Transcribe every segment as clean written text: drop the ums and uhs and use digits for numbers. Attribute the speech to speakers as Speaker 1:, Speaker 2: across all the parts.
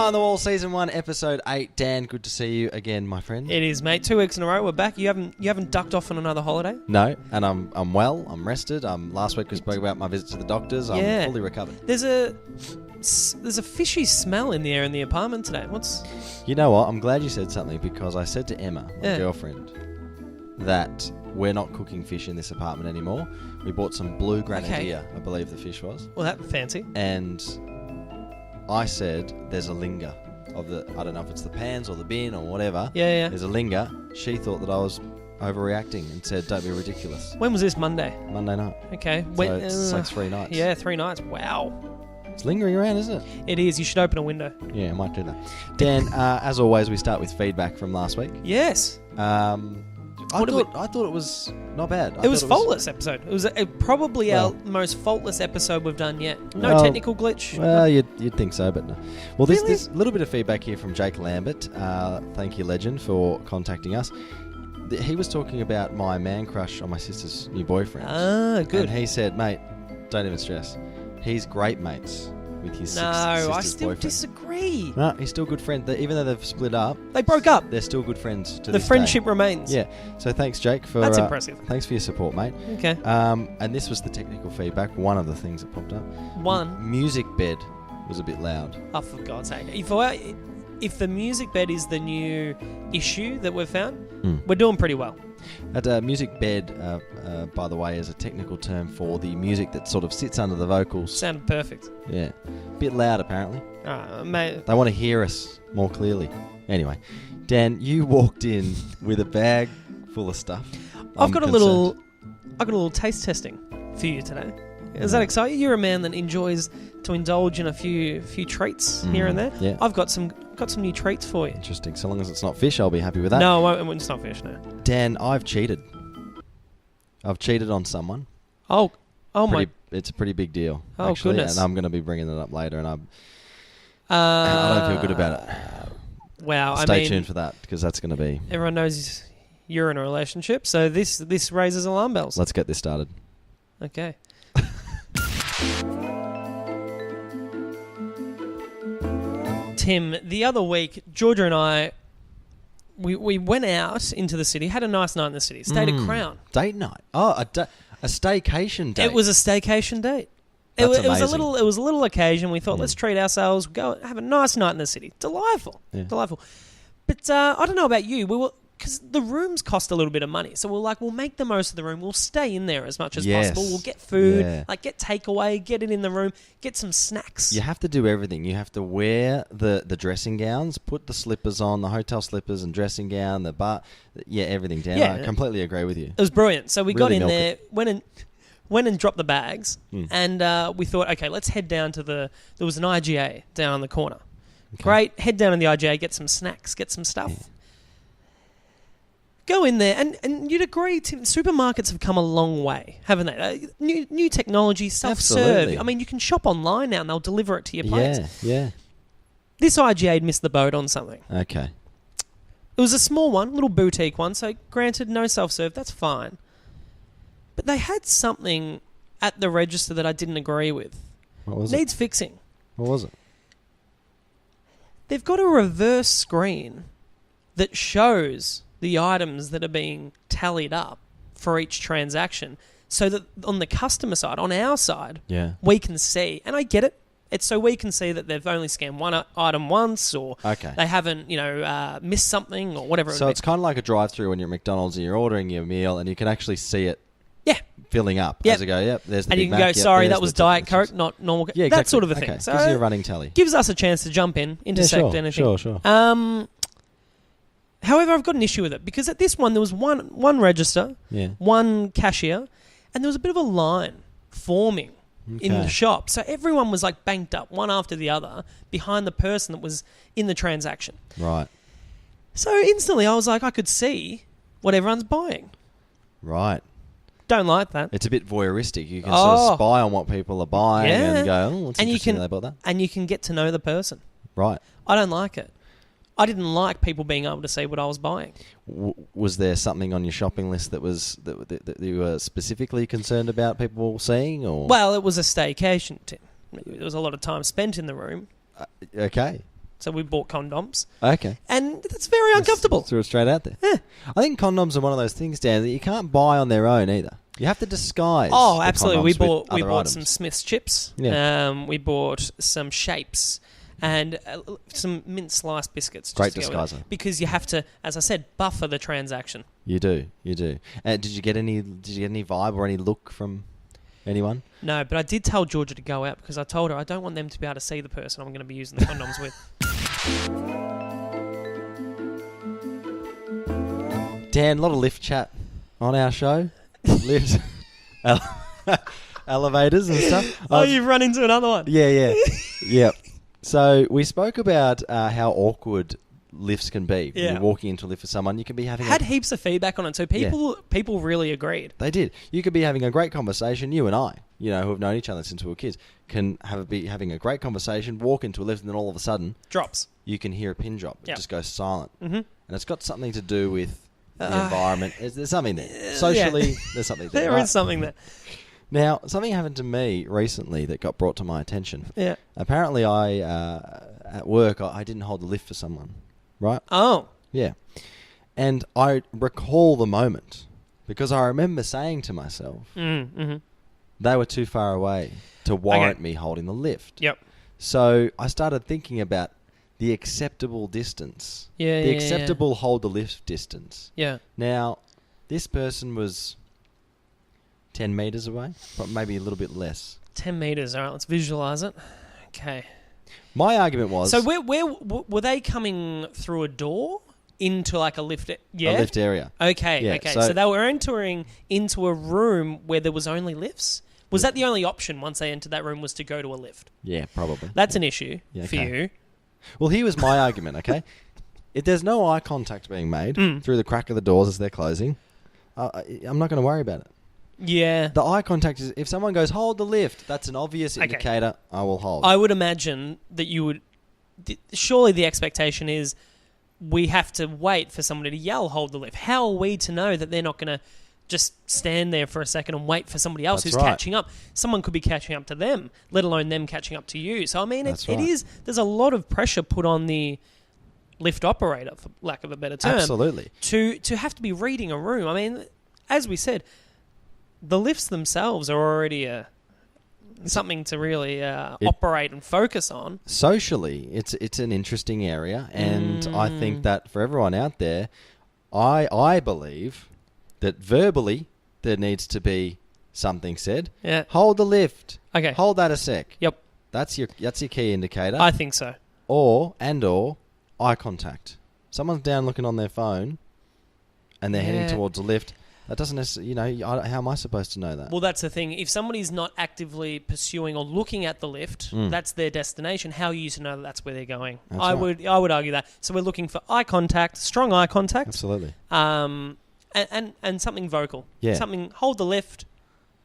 Speaker 1: Fly on the Wall, Season 1, Episode 8. Dan, good to see you again, my friend.
Speaker 2: It is, mate. 2 weeks in a row. We're back. You haven't ducked off on another holiday?
Speaker 1: No, and I'm well. I'm rested. Last week we spoke about my visit to the doctors. I'm fully recovered.
Speaker 2: There's a fishy smell in the air in the apartment today.
Speaker 1: You know what? I'm glad you said something because I said to Emma, my girlfriend, that we're not cooking fish in this apartment anymore. We bought some blue grenadier, I believe the fish was.
Speaker 2: Well, that's fancy.
Speaker 1: And I said there's a linger of I don't know if it's the pans or the bin or whatever.
Speaker 2: Yeah.
Speaker 1: There's a linger. She thought that I was overreacting and said, don't be ridiculous.
Speaker 2: When was this? Monday
Speaker 1: night.
Speaker 2: Okay.
Speaker 1: So it's like 3 nights.
Speaker 2: Yeah, 3 nights. Wow.
Speaker 1: It's lingering around, isn't it?
Speaker 2: It is. You should open a window.
Speaker 1: Yeah, I might do that. Dan, as always, we start with feedback from last week.
Speaker 2: Yes.
Speaker 1: I thought it was not bad.
Speaker 2: It was faultless episode. It was probably our most faultless episode we've done yet. No technical glitch.
Speaker 1: Well, you'd think so, but no. Well,
Speaker 2: Really?
Speaker 1: There's a little bit of feedback here from Jake Lambert. Thank you, legend, for contacting us. He was talking about my man crush on my sister's new boyfriend.
Speaker 2: Ah, good.
Speaker 1: And he said, mate, don't even stress. He's great mates with his sister's
Speaker 2: I
Speaker 1: boyfriend.
Speaker 2: still disagree.
Speaker 1: No, he's still good friend. Even though they've split up,
Speaker 2: They broke up.
Speaker 1: they're still good friends to
Speaker 2: The
Speaker 1: this
Speaker 2: friendship
Speaker 1: day.
Speaker 2: remains.
Speaker 1: Yeah. So thanks, Jake, for
Speaker 2: That's impressive.
Speaker 1: Thanks for your support, mate.
Speaker 2: Okay.
Speaker 1: And this was the technical feedback. One of the things that popped up. Music bed was a bit loud.
Speaker 2: Oh, for God's sake! If the music bed is the new issue that we've found, we're doing pretty well.
Speaker 1: That music bed, by the way, is a technical term for the music that sort of sits under the vocals.
Speaker 2: Sounded perfect.
Speaker 1: Yeah. Bit loud, apparently.
Speaker 2: Mate.
Speaker 1: They want to hear us more clearly. Anyway, Dan, you walked in with a bag full of stuff.
Speaker 2: I've got a little taste testing for you today. Does that excite you? You're a man that enjoys to indulge in a few treats here and there.
Speaker 1: Yeah.
Speaker 2: I've got some new treats for you.
Speaker 1: Interesting. So long as it's not fish, I'll be happy with that.
Speaker 2: No, it's not fish, no.
Speaker 1: Dan, I've cheated. I've cheated on someone.
Speaker 2: Oh my!
Speaker 1: It's a pretty big deal.
Speaker 2: Oh,
Speaker 1: actually,
Speaker 2: goodness.
Speaker 1: And I'm going to be bringing it up later, and I don't feel good about it.
Speaker 2: Wow.
Speaker 1: Stay tuned for that because that's going to be.
Speaker 2: Everyone knows you're in a relationship, so this raises alarm bells.
Speaker 1: Let's get this started.
Speaker 2: Okay. Tim, the other week, Georgia and I, we went out into the city, had a nice night in the city, stayed at Crown.
Speaker 1: Date night. Oh, a staycation date.
Speaker 2: It was a staycation date.
Speaker 1: That's
Speaker 2: it was
Speaker 1: amazing.
Speaker 2: It was a little occasion. We thought, let's treat ourselves, go have a nice night in the city. Delightful.
Speaker 1: Yeah.
Speaker 2: Delightful. But I don't know about you. Because the rooms cost a little bit of money. So we'll make the most of the room. We'll stay in there as much as possible. We'll get food, get takeaway, get it in the room, get some snacks.
Speaker 1: You have to do everything. You have to wear the dressing gowns, put the slippers on, the hotel slippers and dressing gown, the bar. Yeah, everything, Dan.
Speaker 2: Yeah.
Speaker 1: I completely agree with you.
Speaker 2: It was brilliant. So we
Speaker 1: Really
Speaker 2: got in
Speaker 1: milk
Speaker 2: there, went and dropped the bags, and we thought, okay, let's head down to there was an IGA down on the corner. Okay. Great. Head down to the IGA, get some snacks, get some stuff. Yeah. Go in there, and you'd agree, Tim, supermarkets have come a long way, haven't they? New technology, self-serve.
Speaker 1: Absolutely.
Speaker 2: I mean, you can shop online now, and they'll deliver it to your place.
Speaker 1: Yeah.
Speaker 2: This IGA had missed the boat on something.
Speaker 1: Okay.
Speaker 2: It was a small one, little boutique one, so granted, no self-serve, that's fine. But they had something at the register that I didn't agree with.
Speaker 1: What was it?
Speaker 2: Needs fixing.
Speaker 1: What was it?
Speaker 2: They've got a reverse screen that shows the items that are being tallied up for each transaction so that on the customer side, on our side, we can see, and I get it, it's so we can see that they've only scanned one item once or they haven't, missed something or whatever.
Speaker 1: So it's kind of like a drive-through when you're at McDonald's and you're ordering your meal and you can actually see it filling up as you go, there's the
Speaker 2: and
Speaker 1: Big
Speaker 2: you can
Speaker 1: Mac,
Speaker 2: go, sorry, that
Speaker 1: there's
Speaker 2: was
Speaker 1: the
Speaker 2: Diet Coke, not normal Coke.
Speaker 1: Yeah, exactly.
Speaker 2: That sort of a thing.
Speaker 1: Okay.
Speaker 2: So
Speaker 1: gives you a running tally.
Speaker 2: Gives us a chance to jump in, intersect anything.
Speaker 1: Sure.
Speaker 2: However, I've got an issue with it because at this one, there was one register, one cashier, and there was a bit of a line forming in the shop. So everyone was like banked up, one after the other, behind the person that was in the transaction.
Speaker 1: Right.
Speaker 2: So instantly I was like, I could see what everyone's buying.
Speaker 1: Right.
Speaker 2: Don't like that.
Speaker 1: It's a bit voyeuristic. You can sort of spy on what people are buying and go, what's interesting they bought that?
Speaker 2: And you can get to know the person.
Speaker 1: Right.
Speaker 2: I don't like it. I didn't like people being able to see what I was buying.
Speaker 1: Was there something on your shopping list that you were specifically concerned about people seeing? Or?
Speaker 2: Well, it was a staycation, Tim. There was a lot of time spent in the room.
Speaker 1: Okay.
Speaker 2: So we bought condoms.
Speaker 1: Okay.
Speaker 2: And that's very uncomfortable.
Speaker 1: Threw it straight out there.
Speaker 2: Yeah.
Speaker 1: I think condoms are one of those things, Dan, that you can't buy on their own either. You have to disguise.
Speaker 2: Oh,
Speaker 1: the
Speaker 2: absolutely. We
Speaker 1: condoms with
Speaker 2: bought
Speaker 1: other
Speaker 2: some
Speaker 1: items.
Speaker 2: Smith's chips.
Speaker 1: Yeah.
Speaker 2: We bought some shapes and some mint sliced biscuits.
Speaker 1: Great
Speaker 2: just to go with
Speaker 1: disguiser.
Speaker 2: it. Because you have to, as I said, buffer the transaction.
Speaker 1: You do. Did you get any vibe or any look from anyone?
Speaker 2: No, but I did tell Georgia to go out because I told her I don't want them to be able to see the person I'm going to be using the condoms with.
Speaker 1: Dan, a lot of lift chat on our show. Lifts, elevators and stuff.
Speaker 2: Oh, you've run into another one.
Speaker 1: Yeah. Yep. So we spoke about how awkward lifts can be. When you're walking into a lift with someone, you can be having...
Speaker 2: Had heaps of feedback on it, so people really agreed.
Speaker 1: They did. You could be having a great conversation, you and I, who have known each other since we were kids, can be having a great conversation, walk into a lift, and then all of a sudden...
Speaker 2: Drops.
Speaker 1: You can hear a pin drop. It just goes silent.
Speaker 2: Mm-hmm.
Speaker 1: And it's got something to do with the environment. There's something there. Socially, there's something there.
Speaker 2: There is something there.
Speaker 1: Now, something happened to me recently that got brought to my attention.
Speaker 2: Yeah.
Speaker 1: Apparently, at work, I didn't hold the lift for someone, right?
Speaker 2: Oh.
Speaker 1: Yeah. And I recall the moment because I remember saying to myself, they were too far away to warrant me holding the lift.
Speaker 2: Yep.
Speaker 1: So I started thinking about the acceptable distance. The acceptable hold the lift distance.
Speaker 2: Yeah.
Speaker 1: Now, this person was 10 metres away, but maybe a little bit less.
Speaker 2: 10 metres. All right, let's visualise it. Okay.
Speaker 1: My argument was...
Speaker 2: So where were they coming through a door into like a lift? Yeah?
Speaker 1: A lift area.
Speaker 2: Okay,
Speaker 1: Yeah,
Speaker 2: okay.
Speaker 1: so-
Speaker 2: So they were entering into a room where there was only lifts? Was that the only option once they entered that room was to go to a lift?
Speaker 1: Yeah, probably.
Speaker 2: That's an issue for you.
Speaker 1: Well, here was my argument, okay? If there's no eye contact being made through the crack of the doors as they're closing, I'm not going to worry about it.
Speaker 2: Yeah.
Speaker 1: The eye contact is, if someone goes, hold the lift, that's an obvious indicator, I will hold.
Speaker 2: I would imagine that you would... Surely the expectation is we have to wait for somebody to yell, hold the lift. How are we to know that they're not going to just stand there for a second and wait for somebody else who's catching up? Someone could be catching up to them, let alone them catching up to you. So, I mean, it is... There's a lot of pressure put on the lift operator, for lack of a better term.
Speaker 1: Absolutely.
Speaker 2: To have to be reading a room. I mean, as we said... The lifts themselves are already something to really operate and focus on.
Speaker 1: Socially, it's an interesting area, and I think that for everyone out there, I believe that verbally there needs to be something said.
Speaker 2: Yeah.
Speaker 1: Hold the lift.
Speaker 2: Okay.
Speaker 1: Hold that a sec.
Speaker 2: Yep.
Speaker 1: That's your key indicator.
Speaker 2: I think so.
Speaker 1: Or eye contact. Someone's down looking on their phone, and they're heading towards the lift. That doesn't necessarily, how am I supposed to know that?
Speaker 2: Well, that's the thing. If somebody's not actively pursuing or looking at the lift, that's their destination. How are you to know that that's where they're going? I would argue that. So we're looking for eye contact, strong eye contact.
Speaker 1: Absolutely.
Speaker 2: And something vocal.
Speaker 1: Yeah.
Speaker 2: Something, hold the lift.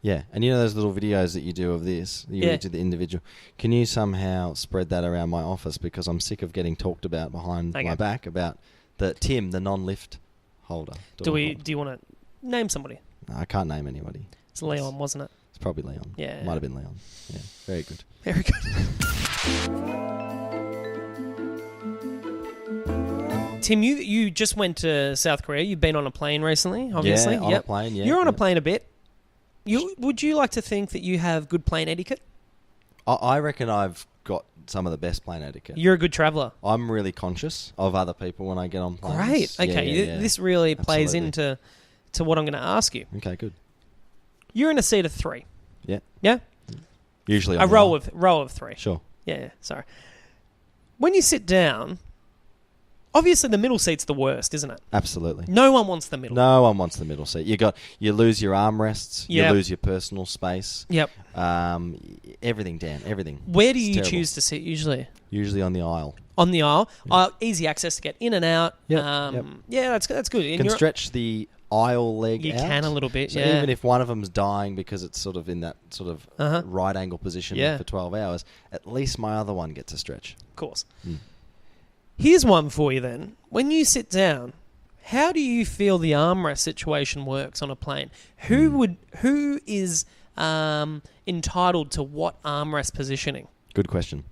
Speaker 1: Yeah. And you know those little videos that you do of this? You do the individual. Can you somehow spread that around my office? Because I'm sick of getting talked about behind my back about the non-lift holder.
Speaker 2: Do you want to... Name somebody.
Speaker 1: No, I can't name anybody.
Speaker 2: It's Leon, wasn't it?
Speaker 1: It's probably Leon.
Speaker 2: Yeah.
Speaker 1: Might have been Leon. Yeah. Very good.
Speaker 2: Very good. Tim, you just went to South Korea. You've been on a plane recently, obviously.
Speaker 1: Yeah, on a plane, yeah.
Speaker 2: You're on a plane a bit. Would you like to think that you have good plane etiquette?
Speaker 1: I reckon I've got some of the best plane etiquette.
Speaker 2: You're a good traveller.
Speaker 1: I'm really conscious of other people when I get on planes.
Speaker 2: Great. Okay.
Speaker 1: Yeah.
Speaker 2: This really plays into what I'm going to ask you.
Speaker 1: Okay, good.
Speaker 2: You're in a seat of 3.
Speaker 1: Yeah.
Speaker 2: Yeah?
Speaker 1: Usually
Speaker 2: a row of 3.
Speaker 1: Sure.
Speaker 2: Yeah, sorry. When you sit down, obviously the middle seat's the worst, isn't it?
Speaker 1: Absolutely.
Speaker 2: No one wants the middle.
Speaker 1: No one wants the middle seat. You lose your armrests.
Speaker 2: Yep.
Speaker 1: You lose your personal space.
Speaker 2: Yep.
Speaker 1: Everything, Dan. Everything.
Speaker 2: Where do you choose to sit usually?
Speaker 1: Usually on the aisle.
Speaker 2: On the aisle.
Speaker 1: Yeah.
Speaker 2: Easy access to get in and out.
Speaker 1: Yep.
Speaker 2: Yeah, that's good.
Speaker 1: You can stretch the aisle leg out.
Speaker 2: You can a little bit,
Speaker 1: so even if one of them's dying because it's sort of in that sort of right angle position for 12 hours, at least my other one gets a stretch.
Speaker 2: Of course. Here's one for you then. When you sit down, how do you feel the armrest situation works on a plane? Who is entitled to what armrest positioning?
Speaker 1: Good question.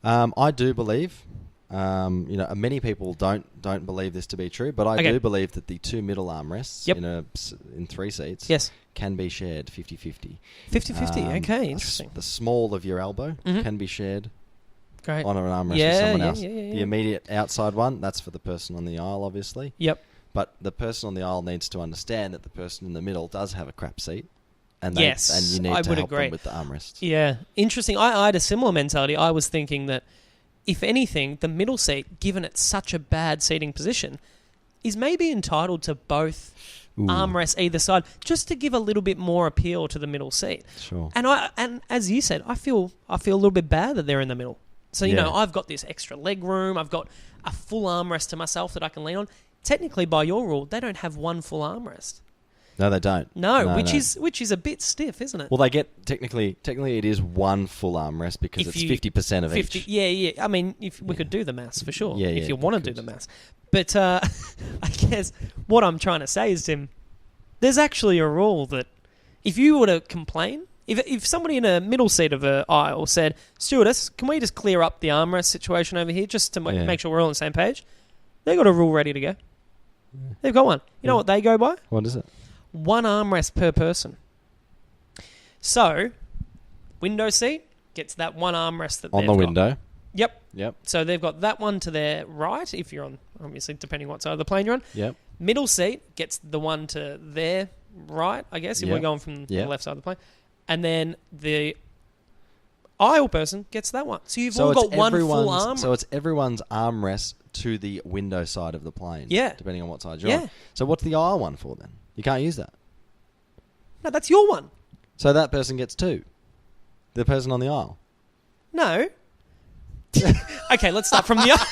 Speaker 1: I do believe many people don't believe this to be true, but I do believe that the 2 middle armrests in 3 seats can be shared 50-50.
Speaker 2: 50-50, okay, interesting.
Speaker 1: The small of your elbow can be shared
Speaker 2: Great.
Speaker 1: on an armrest with someone else. The immediate outside one, that's for the person on the aisle, obviously.
Speaker 2: Yep.
Speaker 1: But the person on the aisle needs to understand that the person in the middle does have a crap seat. And you need to help them with the armrest.
Speaker 2: Yeah, interesting. I had a similar mentality. I was thinking that, if anything, the middle seat, given it's such a bad seating position, is maybe entitled to both armrests either side, just to give a little bit more appeal to the middle seat.
Speaker 1: Sure.
Speaker 2: And as you said, I feel a little bit bad that they're in the middle. So I've got this extra leg room. I've got a full armrest to myself that I can lean on. Technically, by your rule, they don't have one full armrest.
Speaker 1: No, they don't.
Speaker 2: No, which is a bit stiff, isn't it?
Speaker 1: Well, they get technically it is one full armrest because it's 50% of each.
Speaker 2: Yeah. I mean, if we could do the maths for sure. Yeah, if you want to do the maths, but I guess what I'm trying to say is, Tim, there's actually a rule that if you were to complain, if somebody in a middle seat of an aisle said, "Stewardess, can we just clear up the armrest situation over here just to make sure we're all on the same page?" They got a rule ready to go. They've got one. You know what they go by?
Speaker 1: What is it?
Speaker 2: 1 armrest per person. So, window seat gets that 1 armrest that
Speaker 1: on the window.
Speaker 2: Yep.
Speaker 1: Yep.
Speaker 2: So they've got that one to their right, if you're on, obviously, depending what side of the plane you're on.
Speaker 1: Yep.
Speaker 2: Middle seat gets the one to their right, I guess, if we're going from the left side of the plane. And then the aisle person gets that one. So you've all got one full armrest.
Speaker 1: So it's everyone's armrest to the window side of the plane.
Speaker 2: Yeah.
Speaker 1: Depending on what side you're on. So what's the aisle one for then? You can't use that.
Speaker 2: No, that's your one.
Speaker 1: So that person gets 2. The person on the aisle.
Speaker 2: No. Okay, let's start from the aisle.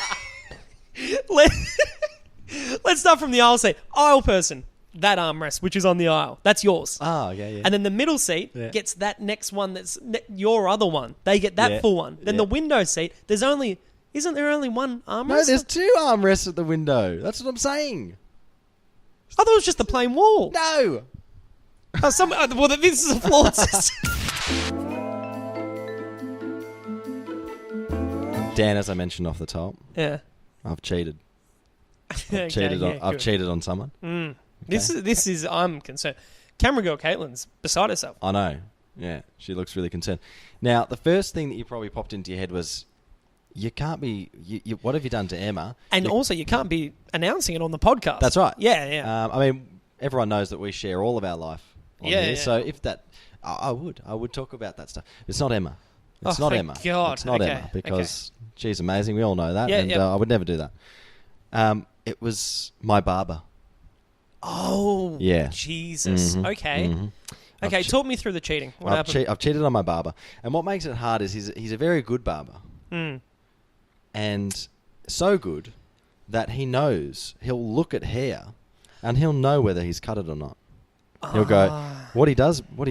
Speaker 2: Let's start from the aisle seat. Aisle person, that armrest, which is on the aisle. That's yours.
Speaker 1: Oh, yeah.
Speaker 2: And then the middle seat gets that next one that's your other one. They get that full one. Then the window seat, isn't there only one armrest?
Speaker 1: No, there's 2 armrests at the window. That's what I'm saying.
Speaker 2: I thought it was just the plain wall.
Speaker 1: No.
Speaker 2: Well, this is a flawed system.
Speaker 1: Dan, as I mentioned off the top, I've cheated. I've cheated on someone. Okay.
Speaker 2: This is I'm concerned. Camera girl Caitlin's beside herself.
Speaker 1: I know. Yeah, she looks really concerned. Now, the first thing that you probably popped into your head was, you can't be. What have you done to Emma?
Speaker 2: And also, you can't be announcing it on the podcast.
Speaker 1: That's right.
Speaker 2: Yeah.
Speaker 1: I mean, everyone knows that we share all of our life on here. Yeah. So if that, I would talk about that stuff. It's not Emma. It's not Emma.
Speaker 2: God.
Speaker 1: It's not Emma because she's amazing. We all know that, I would never do that. It was my barber.
Speaker 2: Oh, yeah. Jesus. Mm-hmm. Okay. Mm-hmm. Okay, talk me through the cheating. What happened?
Speaker 1: I've cheated on my barber. And what makes it hard is he's a very good barber.
Speaker 2: Mm.
Speaker 1: And so good that he knows, he'll look at hair and he'll know whether he's cut it or not. He'll go, what he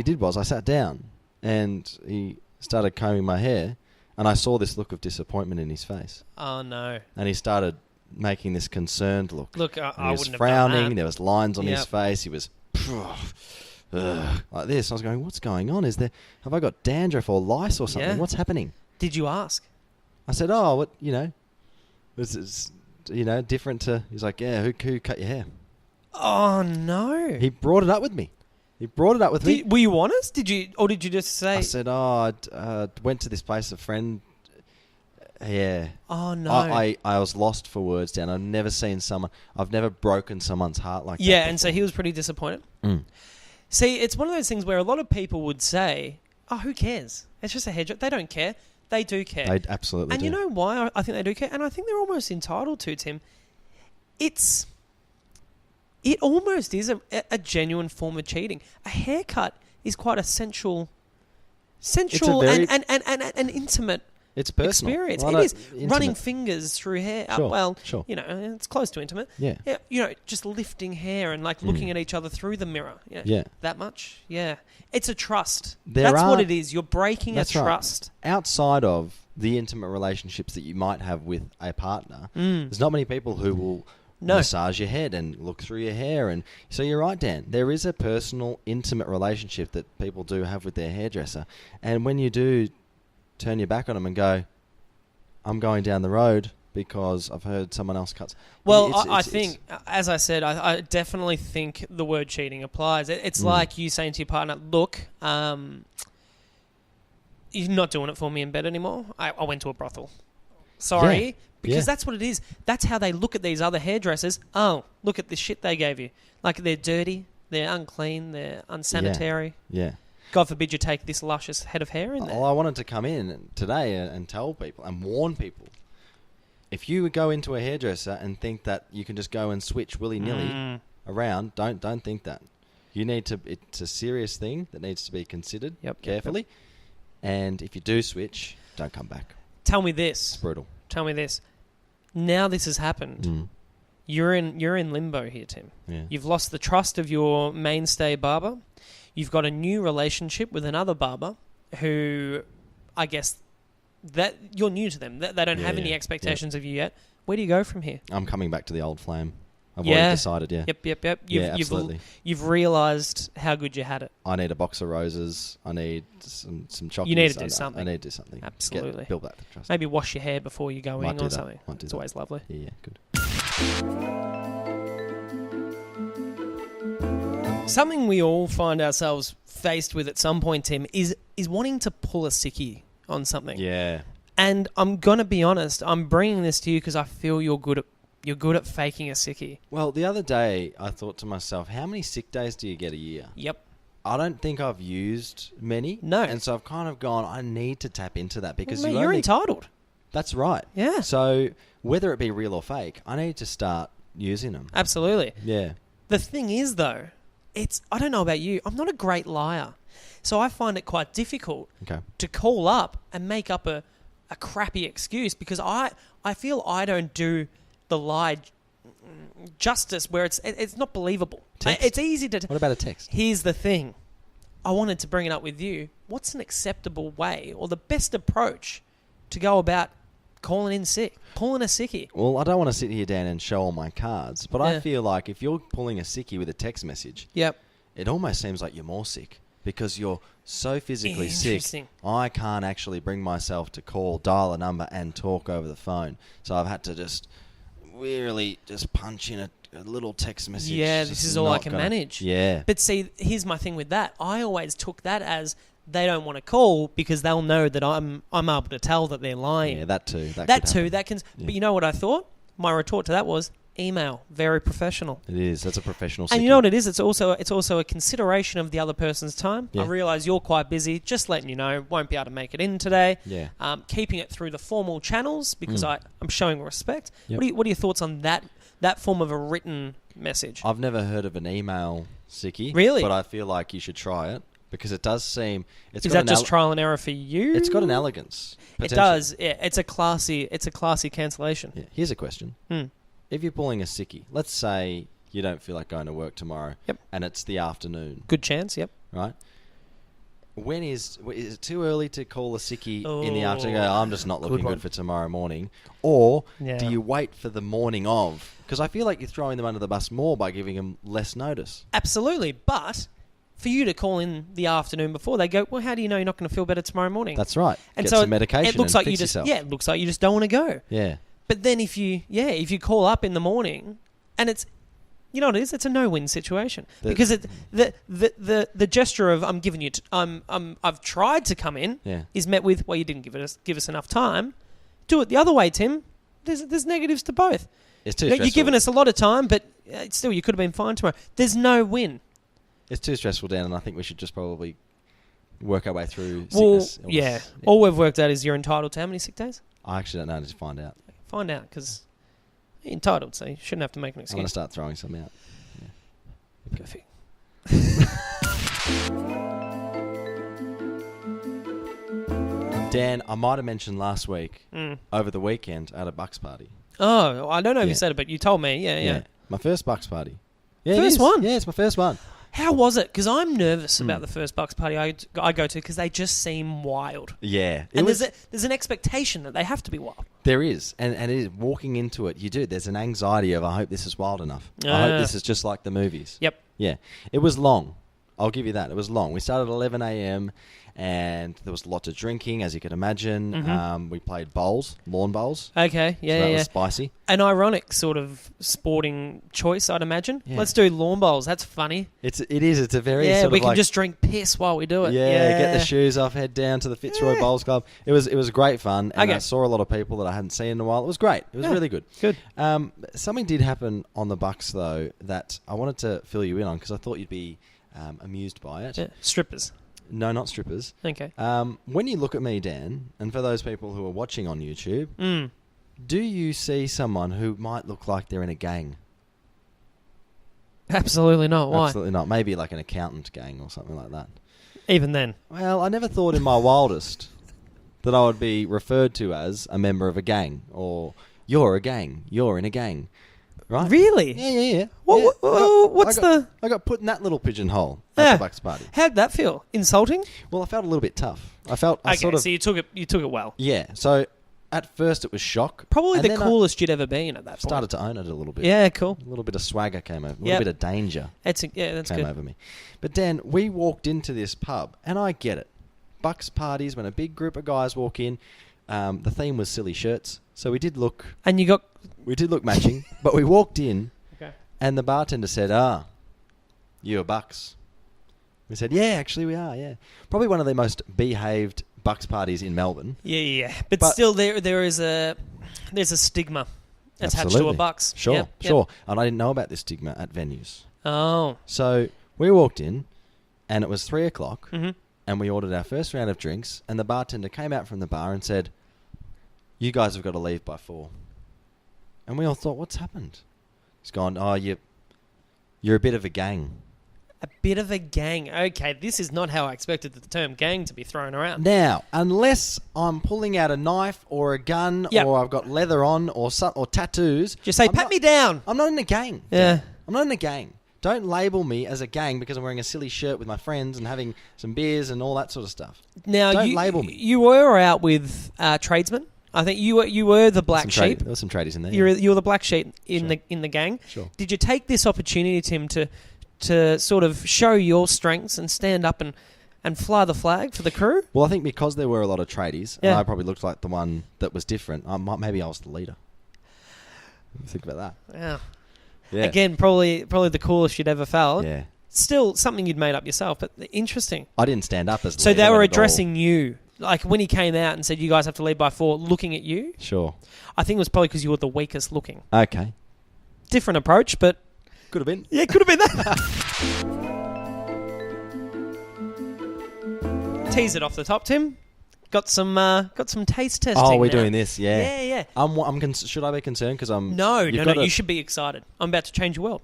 Speaker 1: did was I sat down and he started combing my hair and I saw this look of disappointment in his face.
Speaker 2: Oh, no.
Speaker 1: And he started making this concerned look.
Speaker 2: Look, I
Speaker 1: was
Speaker 2: wouldn't
Speaker 1: frowning.
Speaker 2: have done that.
Speaker 1: There was lines on his face. He was like this. I was going, what's going on? Have I got dandruff or lice or something? What's happening?
Speaker 2: Did you ask?
Speaker 1: I said, this is, different to... He's like, yeah, who cut your hair?
Speaker 2: Oh, no.
Speaker 1: He brought it up with me. Me.
Speaker 2: Were you honest? Did you just say...
Speaker 1: I said, I went to this place, a friend... Yeah.
Speaker 2: Oh, no.
Speaker 1: I was lost for words, Dan. I've never broken someone's heart like that.
Speaker 2: Yeah, and so he was pretty disappointed.
Speaker 1: Mm.
Speaker 2: See, it's one of those things where a lot of people would say, oh, who cares? It's just a hairdresser. They don't care. They do care.
Speaker 1: They absolutely do.
Speaker 2: And you know why I think they do care? And I think they're almost entitled to, Tim. It almost is a genuine form of cheating. A haircut is quite a sensual and intimate
Speaker 1: it's personal.
Speaker 2: experience.
Speaker 1: Well,
Speaker 2: it is.
Speaker 1: intimate.
Speaker 2: Running fingers through hair.
Speaker 1: Sure.
Speaker 2: It's close to intimate.
Speaker 1: Yeah.
Speaker 2: Just lifting hair and looking at each other through the mirror.
Speaker 1: Yeah.
Speaker 2: That much. Yeah. It's a trust. That's what it is. You're breaking a trust.
Speaker 1: Right. Outside of the intimate relationships that you might have with a partner, there's not many people who will massage your head and look through your hair. And so you're right, Dan. There is a personal, intimate relationship that people do have with their hairdresser. And when you do turn your back on them and go, I'm going down the road because I've heard someone else cuts.
Speaker 2: Well, I think, as I said, I definitely think the word cheating applies. It's like you saying to your partner, look, you're not doing it for me in bed anymore. I went to a brothel. Sorry.
Speaker 1: Yeah.
Speaker 2: Because that's what it is. That's how they look at these other hairdressers. Oh, look at the shit they gave you. Like, they're dirty, they're unclean, they're unsanitary.
Speaker 1: Yeah.
Speaker 2: God forbid you take this luscious head of hair in there.
Speaker 1: Well, I wanted to come in today and tell people and warn people. If you go into a hairdresser and think that you can just go and switch willy-nilly around, don't think that. You need to. It's a serious thing that needs to be considered carefully. Yep. And if you do switch, don't come back.
Speaker 2: Tell me this.
Speaker 1: It's brutal.
Speaker 2: Tell me this. Now this has happened. You're in limbo here, Tim.
Speaker 1: Yeah.
Speaker 2: You've lost the trust of your mainstay barber. You've got a new relationship with another barber who, I guess, that you're new to them. They don't have any expectations of you yet. Where do you go from here?
Speaker 1: I'm coming back to the old flame. I've already decided,
Speaker 2: Yep.
Speaker 1: Absolutely.
Speaker 2: You've realised how good you had it.
Speaker 1: I need a box of roses. I need some chocolates.
Speaker 2: You need to do something.
Speaker 1: I need to do something.
Speaker 2: Absolutely.
Speaker 1: Build that trust.
Speaker 2: Maybe wash your hair before you go in or something. It's always lovely.
Speaker 1: Yeah, good.
Speaker 2: Something we all find ourselves faced with at some point, Tim, is wanting to pull a sickie on something.
Speaker 1: Yeah.
Speaker 2: And I'm going to be honest, I'm bringing this to you because I feel you're good at faking a sickie.
Speaker 1: Well, the other day I thought to myself, how many sick days do you get a year?
Speaker 2: Yep.
Speaker 1: I don't think I've used many.
Speaker 2: No.
Speaker 1: And so I've kind of gone, I need to tap into that because
Speaker 2: you're entitled.
Speaker 1: That's right.
Speaker 2: Yeah.
Speaker 1: So whether it be real or fake, I need to start using them.
Speaker 2: Absolutely.
Speaker 1: Yeah.
Speaker 2: The thing is, though, I don't know about you, I'm not a great liar. So I find it quite difficult to call up and make up a crappy excuse because I feel I don't do the lie justice where it's not believable. It's easy to...
Speaker 1: What about a text?
Speaker 2: Here's the thing. I wanted to bring it up with you. What's an acceptable way or the best approach to go about calling a sickie?
Speaker 1: Well, I don't want to sit here, Dan, and show all my cards, but I feel like if you're pulling a sickie with a text message, it almost seems like you're more sick because you're so physically sick. I can't actually bring myself to dial a number and talk over the phone. So I've had to just really just punch in a little text message.
Speaker 2: Yeah, this is all I can manage.
Speaker 1: Yeah.
Speaker 2: But see, here's my thing with that. I always took that as they don't want to call because they'll know that I'm able to tell that they're lying.
Speaker 1: Yeah, that too.
Speaker 2: But you know what I thought? My retort to that was email. Very professional.
Speaker 1: It is. That's a professional.
Speaker 2: And you know what it is? It's also a consideration of the other person's time.
Speaker 1: Yeah.
Speaker 2: I realise you're quite busy. Just letting you know, won't be able to make it in today.
Speaker 1: Yeah.
Speaker 2: Keeping it through the formal channels because I'm showing respect.
Speaker 1: Yep.
Speaker 2: What are your thoughts on that form of a written message?
Speaker 1: I've never heard of an email sickie.
Speaker 2: Really?
Speaker 1: But I feel like you should try it. Because it does seem...
Speaker 2: Is that just trial and error for you?
Speaker 1: It's got an elegance.
Speaker 2: It does. Yeah, it's a classy cancellation.
Speaker 1: Yeah. Here's a question. If you're pulling a sickie, let's say you don't feel like going to work tomorrow.
Speaker 2: Yep.
Speaker 1: And it's the afternoon.
Speaker 2: Good chance, yep.
Speaker 1: Right? Is it too early to call a sickie in the afternoon? I'm just not looking good for tomorrow morning. Or do you wait for the morning of? Because I feel like you're throwing them under the bus more by giving them less notice.
Speaker 2: Absolutely, but... for you to call in the afternoon before, they go, well, how do you know you're not going to feel better tomorrow morning?
Speaker 1: That's right.
Speaker 2: And
Speaker 1: get
Speaker 2: so
Speaker 1: some medication
Speaker 2: it looks
Speaker 1: and
Speaker 2: like
Speaker 1: fix
Speaker 2: you just
Speaker 1: yourself.
Speaker 2: it looks like you just don't want to go.
Speaker 1: Yeah.
Speaker 2: But then if you call up in the morning and it's, you know what it is? It's a no-win situation because the gesture of I'm giving you I've tried to come in is met with, well, you didn't give us enough time. Do it the other way, Tim. There's negatives to both.
Speaker 1: It's too stressful.
Speaker 2: You're giving us a lot of time, but still you could have been fine tomorrow. There's no win.
Speaker 1: It's too stressful, Dan, and I think we should just probably work our way through sickness.
Speaker 2: Yeah. All we've worked out is you're entitled to how many sick days?
Speaker 1: I actually don't know. Just find out.
Speaker 2: Find out, because you're entitled, so you shouldn't have to make an excuse.
Speaker 1: I'm going to start throwing some out. Yeah.
Speaker 2: Perfect.
Speaker 1: Dan, I might have mentioned last week, over the weekend, at a Bucks party.
Speaker 2: Oh, I don't know if you said it, but you told me. Yeah.
Speaker 1: My first Bucks party. Yeah,
Speaker 2: first one?
Speaker 1: Yeah, it's my first one.
Speaker 2: How was it? Because I'm nervous about the first Bucks party I go to because they just seem wild.
Speaker 1: Yeah.
Speaker 2: And there's an expectation that they have to be wild.
Speaker 1: There is. And it is, walking into it, you do. There's an anxiety of, I hope this is wild enough. I hope this is just like the movies.
Speaker 2: Yep.
Speaker 1: Yeah. It was long. I'll give you that. It was long. We started at 11 a.m. and there was lots of drinking, as you can imagine.
Speaker 2: Mm-hmm.
Speaker 1: We played bowls, lawn bowls.
Speaker 2: Okay, yeah,
Speaker 1: So that
Speaker 2: yeah.
Speaker 1: was spicy.
Speaker 2: An ironic sort of sporting choice, I'd imagine.
Speaker 1: Yeah.
Speaker 2: Let's do lawn bowls. That's funny.
Speaker 1: It is. It's a very
Speaker 2: Yeah,
Speaker 1: sort
Speaker 2: we
Speaker 1: of
Speaker 2: can
Speaker 1: like,
Speaker 2: just drink piss while we do it.
Speaker 1: yeah, get the shoes off, head down to the Fitzroy Bowls Club. It was great fun, and
Speaker 2: Okay.
Speaker 1: I saw a lot of people that I hadn't seen in a while. It was great. It was really good.
Speaker 2: Good.
Speaker 1: Something did happen on the Bucks though that I wanted to fill you in on because I thought you'd be amused by it.
Speaker 2: Yeah. Strippers.
Speaker 1: No, not strippers.
Speaker 2: Okay.
Speaker 1: When you look at me, Dan, and for those people who are watching on YouTube, do you see someone who might look like they're in a gang?
Speaker 2: Absolutely not. Why?
Speaker 1: Absolutely not. Maybe like an accountant gang or something like that.
Speaker 2: Even then.
Speaker 1: Well, I never thought in my wildest that I would be referred to as a member of a gang or you're a gang. You're in a gang. Right?
Speaker 2: Really?
Speaker 1: Yeah.
Speaker 2: What's
Speaker 1: I got put in that little pigeonhole at the Bucks party.
Speaker 2: How'd that feel? Insulting?
Speaker 1: Well, I felt a little bit tough. I
Speaker 2: So you took it well.
Speaker 1: Yeah. So at first it was shock.
Speaker 2: Probably
Speaker 1: and
Speaker 2: the
Speaker 1: then
Speaker 2: coolest you'd ever been at that point.
Speaker 1: Started to own it a little bit.
Speaker 2: Yeah, cool.
Speaker 1: A little bit of swagger came over. A little bit of danger
Speaker 2: That's
Speaker 1: came
Speaker 2: good.
Speaker 1: over me. But Dan, we walked into this pub, and I get it. Bucks parties, when a big group of guys walk in, the theme was silly shirts. So we did look matching, but we walked in, and the bartender said, you are Bucks. We said, yeah, actually we are, yeah. Probably one of the most behaved Bucks parties in Melbourne.
Speaker 2: Yeah. But still, there's a stigma attached to a Bucks.
Speaker 1: Sure. And I didn't know about this stigma at venues.
Speaker 2: Oh.
Speaker 1: So we walked in, and it was 3 o'clock,
Speaker 2: Mm-hmm.
Speaker 1: and we ordered our first round of drinks, and the bartender came out from the bar and said, you guys have got to leave by 4. And we all thought, what's happened? He's gone, you're a bit of a gang.
Speaker 2: A bit of a gang. Okay, this is not how I expected the term gang to be thrown around.
Speaker 1: Now, unless I'm pulling out a knife or a gun or I've got leather on or tattoos...
Speaker 2: Just say, pat me down.
Speaker 1: I'm not in a gang.
Speaker 2: Yeah.
Speaker 1: I'm not in a gang. Don't label me as a gang because I'm wearing a silly shirt with my friends and having some beers and all that sort of stuff.
Speaker 2: Now,
Speaker 1: don't label me.
Speaker 2: You were out with tradesmen. I think you were the black sheep.
Speaker 1: There were some tradies in there.
Speaker 2: You were the black sheep in the gang.
Speaker 1: Sure.
Speaker 2: Did you take this opportunity, Tim, to sort of show your strengths and stand up and fly the flag for the crew?
Speaker 1: Well, I think because there were a lot of tradies, and I probably looked like the one that was different. Maybe I was the leader. Think about that.
Speaker 2: Yeah. Again, probably the coolest you'd ever felt.
Speaker 1: Yeah.
Speaker 2: Still something you'd made up yourself, but interesting.
Speaker 1: I didn't stand up as the
Speaker 2: So
Speaker 1: leader
Speaker 2: they were
Speaker 1: at all.
Speaker 2: addressing you. Like when he came out and said, you guys have to leave by 4, looking at you.
Speaker 1: Sure.
Speaker 2: I think it was probably because you were the weakest looking.
Speaker 1: Okay.
Speaker 2: Different approach, but...
Speaker 1: Could have been.
Speaker 2: Yeah, could have been that. Tease it off the top, Tim. Got some taste testing.
Speaker 1: Oh, we're
Speaker 2: now.
Speaker 1: doing this, yeah.
Speaker 2: Yeah.
Speaker 1: Should I be concerned? Because I'm...
Speaker 2: No. You should be excited. I'm about to change your world.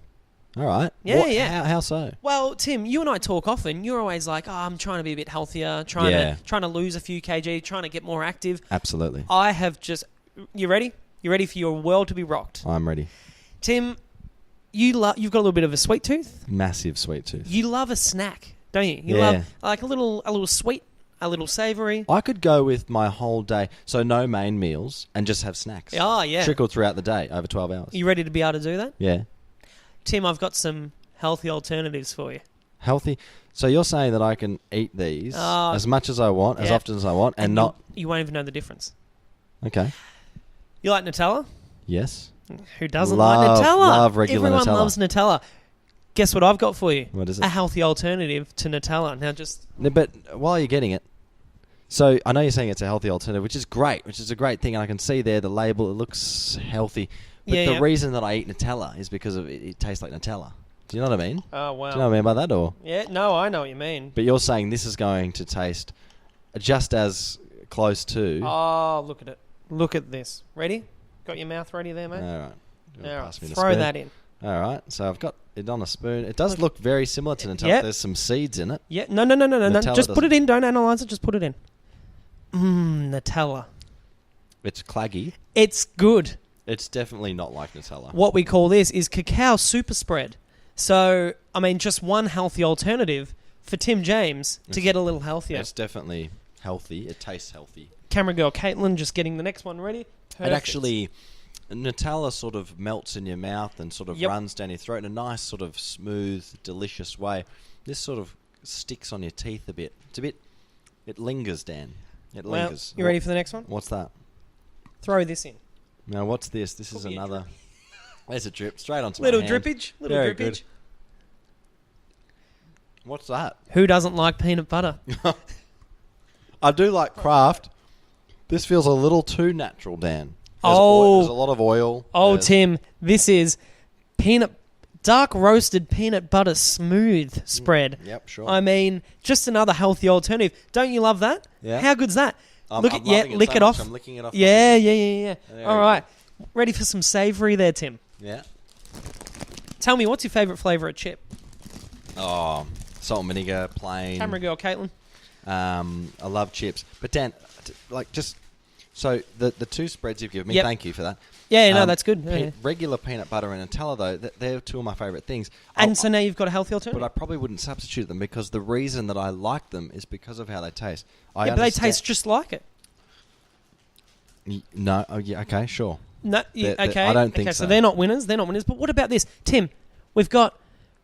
Speaker 1: All right.
Speaker 2: Yeah.
Speaker 1: How so?
Speaker 2: Well, Tim, you and I talk often. You're always like, I'm trying to be a bit healthier, trying to lose a few kg, trying to get more active.
Speaker 1: Absolutely.
Speaker 2: I have just... You ready? You ready for your world to be rocked?
Speaker 1: I'm ready.
Speaker 2: Tim, you've got a little bit of a sweet tooth.
Speaker 1: Massive sweet tooth.
Speaker 2: You love a snack, don't you? You love like a little sweet, a little savoury.
Speaker 1: I could go with my whole day, so no main meals, and just have snacks.
Speaker 2: Oh, yeah.
Speaker 1: Trickled throughout the day, over 12 hours.
Speaker 2: You ready to be able to do that?
Speaker 1: Yeah.
Speaker 2: Tim, I've got some healthy alternatives for you.
Speaker 1: Healthy? So you're saying that I can eat these as much as I want, as often as I want, and not...
Speaker 2: You won't even know the difference.
Speaker 1: Okay.
Speaker 2: You like Nutella?
Speaker 1: Which
Speaker 2: Who doesn't like Nutella?
Speaker 1: Love regular
Speaker 2: Everyone
Speaker 1: Nutella.
Speaker 2: loves Nutella. Guess what I've got for you?
Speaker 1: What is it?
Speaker 2: A healthy alternative to Nutella. Now just...
Speaker 1: No, but while you're getting it, so I know you're saying it's a healthy alternative, which is great, which is a great thing, and I can see there the label, it looks healthy. But the reason that I eat Nutella is because of it tastes like Nutella. Do you know what I mean?
Speaker 2: Oh, wow.
Speaker 1: Do you know what I mean by that? Or?
Speaker 2: Yeah, no, I know what you mean.
Speaker 1: But you're saying this is going to taste just as close to...
Speaker 2: Oh, look at it. Look at this. Ready? Got your mouth ready there, mate?
Speaker 1: All right.
Speaker 2: All right. Throw that in.
Speaker 1: All right. So I've got it on a spoon. It does look very similar to Nutella.
Speaker 2: Yep.
Speaker 1: There's some seeds in it.
Speaker 2: Yeah. No. Just put it in. Don't analyse it. Just put it in. Nutella.
Speaker 1: It's claggy.
Speaker 2: It's good.
Speaker 1: It's definitely not like Nutella.
Speaker 2: What we call this is cacao super spread. So, I mean, just one healthy alternative for Tim James to get a little healthier.
Speaker 1: It's definitely healthy. It tastes healthy.
Speaker 2: Camera girl Caitlin just getting the next one ready. Perfect.
Speaker 1: It actually Nutella sort of melts in your mouth and sort of runs down your throat in a nice sort of smooth, delicious way. This sort of sticks on your teeth a bit. It lingers, Dan. It lingers.
Speaker 2: You ready for the next one?
Speaker 1: What's that?
Speaker 2: Throw this in.
Speaker 1: Now, what's this? This is another... There's a drip straight onto
Speaker 2: my
Speaker 1: hand.
Speaker 2: Drippage. Little
Speaker 1: Very
Speaker 2: drippage.
Speaker 1: Good. What's that?
Speaker 2: Who doesn't like peanut butter?
Speaker 1: I do like Kraft. This feels a little too natural, Dan. There's a lot of oil.
Speaker 2: Oh, Tim, this is dark roasted peanut butter smooth spread.
Speaker 1: Yep, sure.
Speaker 2: I mean, just another healthy alternative. Don't you love that?
Speaker 1: Yeah.
Speaker 2: How good's that? Lick
Speaker 1: it
Speaker 2: it off.
Speaker 1: I'm licking it off.
Speaker 2: Yeah. All right. Ready for some savoury there, Tim?
Speaker 1: Yeah.
Speaker 2: Tell me, what's your favourite flavour of chip?
Speaker 1: Oh, salt and vinegar, plain.
Speaker 2: Camera girl, Caitlin.
Speaker 1: I love chips. But Dan, so the two spreads you've given me, thank you for that.
Speaker 2: Yeah, no, that's good.
Speaker 1: Regular peanut butter and Nutella, though, they're two of my favourite things.
Speaker 2: And so now you've got a healthy alternative.
Speaker 1: But I probably wouldn't substitute them because the reason that I like them is because of how they taste.
Speaker 2: But they taste just like it.
Speaker 1: No, okay, sure.
Speaker 2: No, okay.
Speaker 1: I don't think so.
Speaker 2: So they're not winners. But what about this, Tim? We've got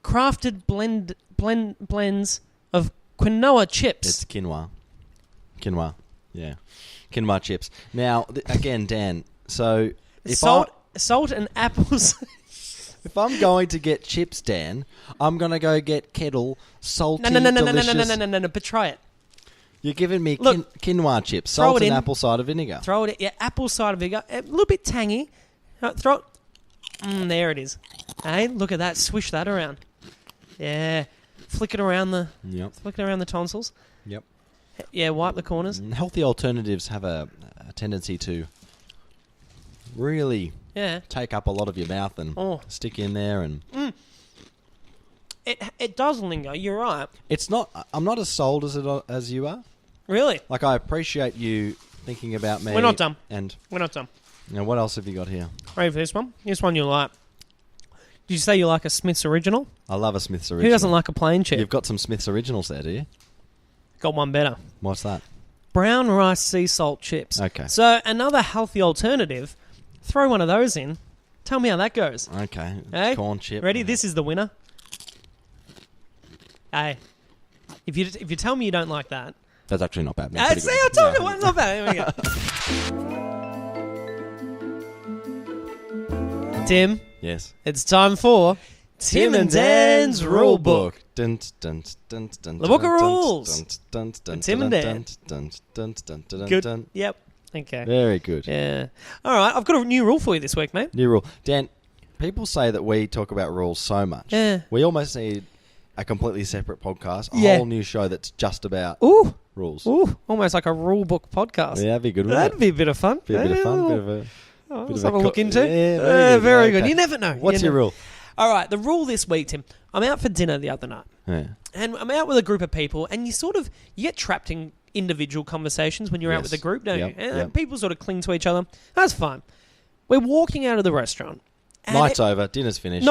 Speaker 2: crafted blends of quinoa chips.
Speaker 1: It's quinoa. Yeah. Quinoa chips. Now, again, Dan, so...
Speaker 2: Salt and apples.
Speaker 1: If I'm going to get chips, Dan, I'm going to go get Kettle salty, delicious...
Speaker 2: No, but try it.
Speaker 1: You're giving me quinoa chips, salt and apple cider vinegar.
Speaker 2: Throw it in. Yeah, apple cider vinegar. A little bit tangy. Throw it. There it is. Hey, look at that. Swish that around. Yeah. Flick it around the tonsils.
Speaker 1: Yep.
Speaker 2: Yeah, wipe the corners.
Speaker 1: Healthy alternatives have a tendency to really take up a lot of your mouth and stick in there and...
Speaker 2: It does linger. You're right.
Speaker 1: It's not... I'm not as sold as you are.
Speaker 2: Really?
Speaker 1: Like, I appreciate you thinking about me.
Speaker 2: We're not done.
Speaker 1: We're
Speaker 2: not done.
Speaker 1: Now, what else have you got here?
Speaker 2: Ready for this one? This one you like. Did you say you like a Smith's Original?
Speaker 1: I love a Smith's Original.
Speaker 2: Who doesn't like a plain chip?
Speaker 1: You've got some Smith's Originals there, do you?
Speaker 2: Got one better.
Speaker 1: What's that?
Speaker 2: Brown rice sea salt chips.
Speaker 1: Okay.
Speaker 2: So, another healthy alternative. Throw one of those in. Tell me how that goes.
Speaker 1: Okay.
Speaker 2: Hey?
Speaker 1: Corn chip.
Speaker 2: Ready? This is the winner. Hey. If you tell me you don't like that...
Speaker 1: That's actually not bad.
Speaker 2: See, I told you it's not bad. Here we go. Tim.
Speaker 1: Yes.
Speaker 2: It's time for Tim and Dan's Rule Book.
Speaker 1: The
Speaker 2: Book of Rules. Tim and Dan.
Speaker 1: Good.
Speaker 2: Yep. Okay.
Speaker 1: Very good.
Speaker 2: Yeah. All right. I've got a new rule for you this week, mate.
Speaker 1: New rule. Dan, people say that we talk about rules so much.
Speaker 2: Yeah.
Speaker 1: We almost need a completely separate podcast, a whole new show that's just about rules.
Speaker 2: Ooh. Almost like a rule book podcast.
Speaker 1: Yeah, that'd be good.
Speaker 2: That'd be a bit of fun.
Speaker 1: Be a bit of fun.
Speaker 2: Something to look into.
Speaker 1: Yeah,
Speaker 2: very good. You never know.
Speaker 1: What's your rule?
Speaker 2: All right. The rule this week, Tim. I'm out for dinner the other night.
Speaker 1: Yeah.
Speaker 2: And I'm out with a group of people, and you get trapped in individual conversations when you're out with a group, don't you? And people sort of cling to each other. That's fine. We're walking out of the restaurant.
Speaker 1: Night's over, dinner's finished.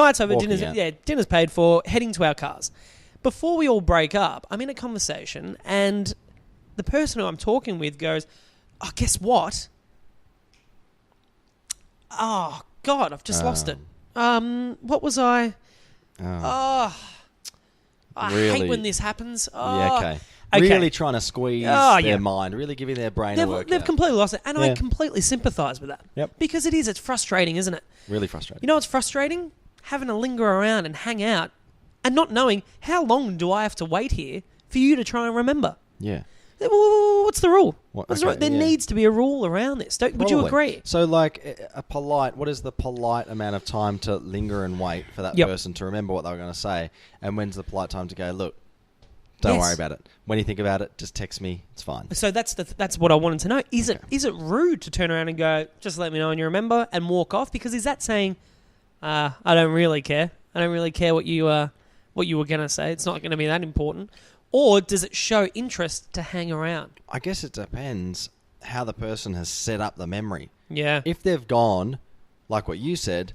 Speaker 2: Dinner's paid for, heading to our cars. Before we all break up, I'm in a conversation, and the person who I'm talking with goes, "Oh, guess what? Oh, God, I've just lost it. What was I? I hate when this happens.
Speaker 1: Yeah, okay. Really trying to squeeze their mind, really giving their brain a workout.
Speaker 2: They've completely lost it, and I completely sympathise with that.
Speaker 1: Yep.
Speaker 2: Because it's frustrating, isn't it?
Speaker 1: Really frustrating.
Speaker 2: You know what's frustrating? Having to linger around and hang out and not knowing how long do I have to wait here for you to try and remember.
Speaker 1: Yeah.
Speaker 2: What's the rule?
Speaker 1: What's the rule?
Speaker 2: There needs to be a rule around this. Would you agree?
Speaker 1: So, like, what is the polite amount of time to linger and wait for that person to remember what they were going to say? And when's the polite time to go, look, don't worry about it. When you think about it, just text me. It's fine.
Speaker 2: So that's what I wanted to know. Is it rude to turn around and go, just let me know when you remember, and walk off? Because is that saying, I don't really care. I don't really care what you were going to say. It's not going to be that important. Or does it show interest to hang around?
Speaker 1: I guess it depends how the person has set up the memory.
Speaker 2: Yeah.
Speaker 1: If they've gone, like what you said,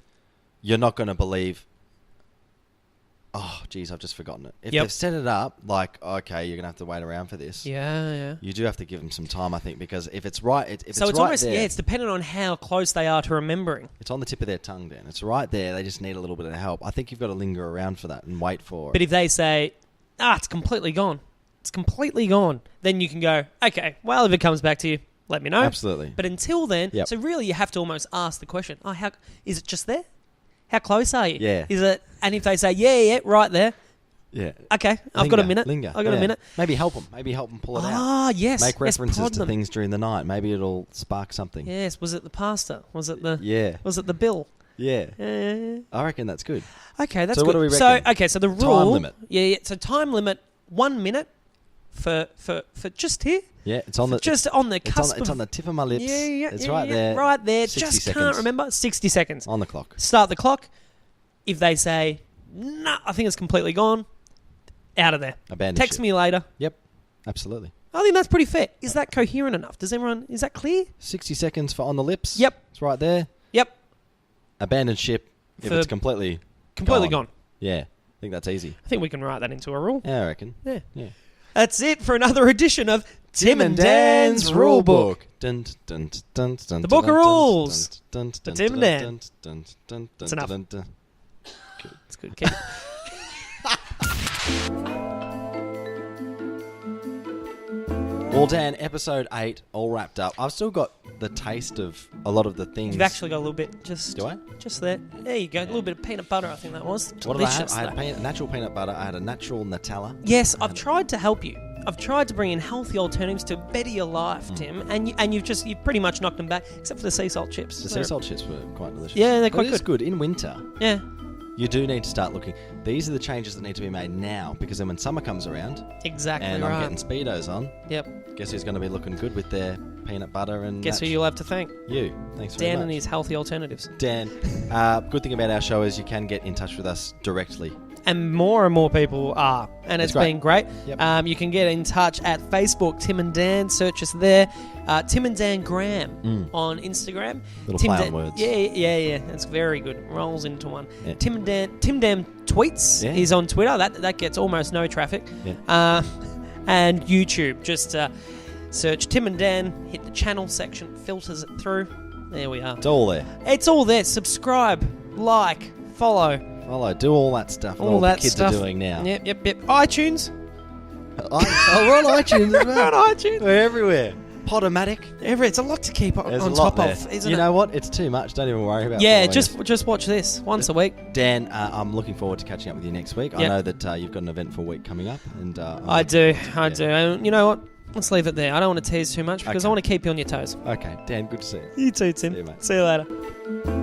Speaker 1: you're not going to believe, geez, I've just forgotten it. If
Speaker 2: Yep.
Speaker 1: they've set it up, like, okay, you're going to have to wait around for this.
Speaker 2: Yeah.
Speaker 1: You do have to give them some time, I think, because if it's right, if
Speaker 2: So it's
Speaker 1: right
Speaker 2: almost,
Speaker 1: there,
Speaker 2: it's dependent on how close they are to remembering.
Speaker 1: it's on the tip of their tongue, Dan. It's right there. They just need a little bit of help. I think you've got to linger around for that and wait for
Speaker 2: But
Speaker 1: it.
Speaker 2: if they say, it's completely gone. It's completely gone. Then you can go, okay, well, if it comes back to you, let me know.
Speaker 1: Absolutely.
Speaker 2: But until then,
Speaker 1: Yep.
Speaker 2: so really you have to almost ask the question, how is it just there? How close are you?
Speaker 1: Yeah.
Speaker 2: Is it? And if they say, yeah, right there,
Speaker 1: Yeah.
Speaker 2: okay, I've got a minute.
Speaker 1: Linger.
Speaker 2: I've got a minute.
Speaker 1: Maybe help them. Maybe help them pull it out.
Speaker 2: Ah, yes.
Speaker 1: Make references
Speaker 2: prod
Speaker 1: to
Speaker 2: them.
Speaker 1: things during the night. Maybe it'll spark something.
Speaker 2: Yes. Was it the pasta? Was it the?
Speaker 1: Yeah.
Speaker 2: Was it the bill?
Speaker 1: Yeah.
Speaker 2: Yeah.
Speaker 1: I reckon that's good.
Speaker 2: Okay, that's
Speaker 1: So
Speaker 2: good.
Speaker 1: what do we reckon?
Speaker 2: So the rule.
Speaker 1: Time limit.
Speaker 2: Yeah. So time limit 1 minute for just here.
Speaker 1: Yeah, it's on the
Speaker 2: Just on the cusp.
Speaker 1: it's on the tip of my lips. It's right
Speaker 2: yeah,
Speaker 1: there.
Speaker 2: Right there.
Speaker 1: 60
Speaker 2: Just
Speaker 1: seconds.
Speaker 2: can't remember. 60 seconds.
Speaker 1: On the clock.
Speaker 2: Start the clock. If they say, nah, I think it's completely gone, out of there.
Speaker 1: Abandon
Speaker 2: Text
Speaker 1: ship.
Speaker 2: me later.
Speaker 1: Yep. Absolutely.
Speaker 2: I think that's pretty fair. Is that coherent enough? Is that clear?
Speaker 1: 60 seconds for on the lips.
Speaker 2: Yep.
Speaker 1: It's right there.
Speaker 2: Yep.
Speaker 1: Abandon ship if
Speaker 2: For
Speaker 1: it's completely
Speaker 2: gone.
Speaker 1: Yeah. I think that's easy.
Speaker 2: I think we can write that into a rule.
Speaker 1: Yeah, I reckon.
Speaker 2: Yeah.
Speaker 1: Yeah.
Speaker 2: That's it for another edition of Tim and Dan's Rulebook.
Speaker 1: The
Speaker 2: book of rules.
Speaker 1: For
Speaker 2: Tim and Dan. That's enough. It's good. Keep it.
Speaker 1: Well, Dan, episode 8 all wrapped up. I've still got the taste of a lot of the things.
Speaker 2: You've actually got a little bit. Just
Speaker 1: Do I?
Speaker 2: Just there. There you go. A little bit of peanut butter. I think that was
Speaker 1: What did I have?
Speaker 2: delicious.
Speaker 1: I had natural peanut butter. I had a natural Nutella.
Speaker 2: Yes, I've tried to help you. I've tried to bring in healthy alternatives to better your life, Tim, and you've pretty much knocked them back, except for the sea salt chips.
Speaker 1: The sea salt chips were quite delicious.
Speaker 2: Yeah, they're quite
Speaker 1: It is good in winter.
Speaker 2: Yeah.
Speaker 1: You do need to start looking. These are the changes that need to be made now, because then when summer comes around
Speaker 2: Exactly
Speaker 1: and
Speaker 2: right.
Speaker 1: I'm getting Speedos on,
Speaker 2: Yep.
Speaker 1: guess who's going to be looking good with their peanut butter and
Speaker 2: Guess who you'll have to thank?
Speaker 1: You. Thanks very
Speaker 2: Dan
Speaker 1: much.
Speaker 2: and his healthy alternatives.
Speaker 1: Dan, good thing about our show is you can get in touch with us directly.
Speaker 2: And more people are. And it's
Speaker 1: That's
Speaker 2: been great.
Speaker 1: Yep.
Speaker 2: You can get in touch at Facebook, Tim and Dan. Search us there. Tim and Dan Graham on Instagram.
Speaker 1: Little
Speaker 2: Tim
Speaker 1: play on words.
Speaker 2: Yeah. That's very good. Rolls into one.
Speaker 1: Yeah.
Speaker 2: Tim Dan Tweets.
Speaker 1: Yeah.
Speaker 2: He's on Twitter. That gets almost no traffic.
Speaker 1: Yeah.
Speaker 2: And YouTube. Just search Tim and Dan. Hit the channel section. Filters it through. There we are.
Speaker 1: It's all there.
Speaker 2: It's all there. Subscribe. Like. Follow.
Speaker 1: Do all that stuff.
Speaker 2: All
Speaker 1: that
Speaker 2: that
Speaker 1: the kids
Speaker 2: stuff.
Speaker 1: are doing now.
Speaker 2: Yep. iTunes.
Speaker 1: We're on iTunes as well.
Speaker 2: We're on iTunes.
Speaker 1: We're everywhere. Podomatic.
Speaker 2: It's a lot to keep
Speaker 1: There's
Speaker 2: on
Speaker 1: a lot
Speaker 2: top
Speaker 1: there.
Speaker 2: of, isn't
Speaker 1: you
Speaker 2: it?
Speaker 1: know what? It's too much. Don't even worry about it.
Speaker 2: Yeah, just watch this once a week.
Speaker 1: Dan, I'm looking forward to catching up with you next week. I
Speaker 2: Yep.
Speaker 1: know that you've got an eventful week coming up. And
Speaker 2: I do. And you know what? Let's leave it there. I don't want to tease too much because I want to keep you on your toes.
Speaker 1: Okay, Dan, good to see you.
Speaker 2: You too, Tim.
Speaker 1: See you, mate.
Speaker 2: See you later.